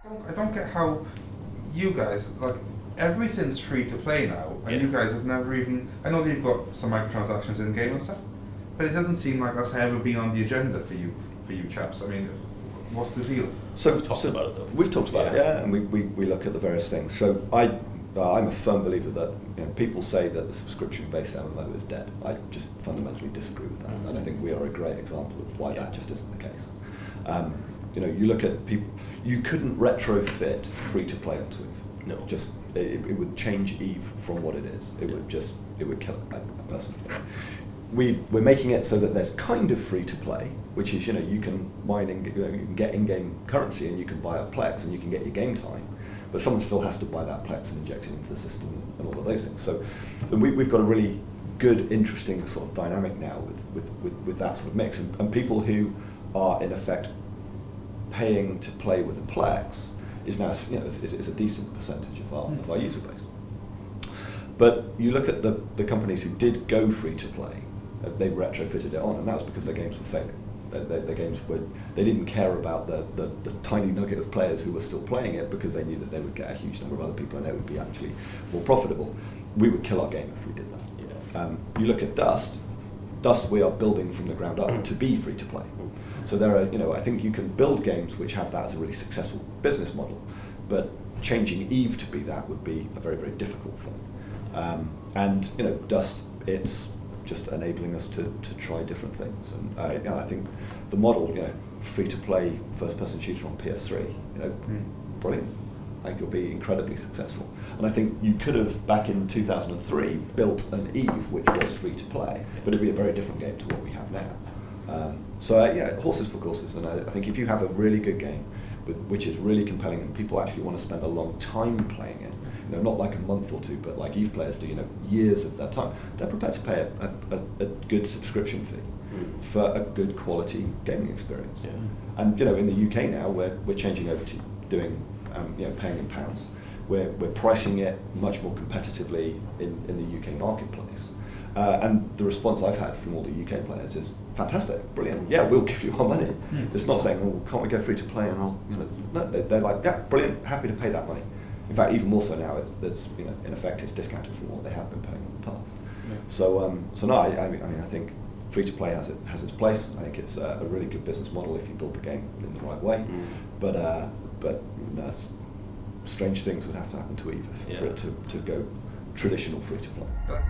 I don't get how you guys, like, everything's free to play now, and you guys have never even. I know that you've got some microtransactions in game and stuff, but it doesn't seem like that's ever been on the agenda for you chaps. I mean, what's the deal? So we've talked about it though. We've talked about it, yeah, and we look at the various things. So I'm a firm believer that people say that the subscription-based MMO is dead. I just fundamentally disagree with that, and I think we are a great example of why that just isn't the case. You look at people. You couldn't retrofit free-to-play onto Eve. No. Just it would change Eve from what it is. It would kill it. I personally think. We're making it so that there's kind of free-to-play, which is you can mine and you can get in-game currency and you can buy a Plex and you can get your game time, but someone still has to buy that Plex and inject it into the system and all of those things. So we've got a really good, interesting sort of dynamic now with that sort of mix, and people who are in effect paying to play with a Plex is now is a decent percentage of our user base. But you look at the companies who did go free to play, they retrofitted it on, and that was because their games were failing. Their games they didn't care about the tiny nugget of players who were still playing it, because they knew that they would get a huge number of other people and they would be actually more profitable. We would kill our game if we did that. Yeah. You look at Dust, we are building from the ground up to be free to play. So there are, I think you can build games which have that as a really successful business model, but changing Eve to be that would be a very, very difficult thing. And Dust, it's just enabling us to try different things. And I think the model, free to play first person shooter on PS3, brilliant. I think it'll be incredibly successful. And I think you could have, back in 2003, built an Eve which was free to play, but it'd be a very different game to what we have now. Horses for courses, and I think if you have a really good game which is really compelling and people actually want to spend a long time playing it, not like a month or two, but like Eve players do, years of their time, they're prepared to pay a good subscription fee for a good quality gaming experience. Yeah. And in the UK now we're changing over to doing paying in pounds. We're pricing it much more competitively in the UK marketplace. And the response I've had from all the UK players is fantastic, brilliant. Yeah, we'll give you our money. It's not saying, "Oh, can't we go free to play?" And no, they're like, "Yeah, brilliant, happy to pay that money." In fact, even more so now, it's in effect it's discounted from what they have been paying in the past. Yeah. So no, I think free to play has its place. I think it's a really good business model if you build the game in the right way. But strange things would have to happen to Eve for it to go traditional free to play.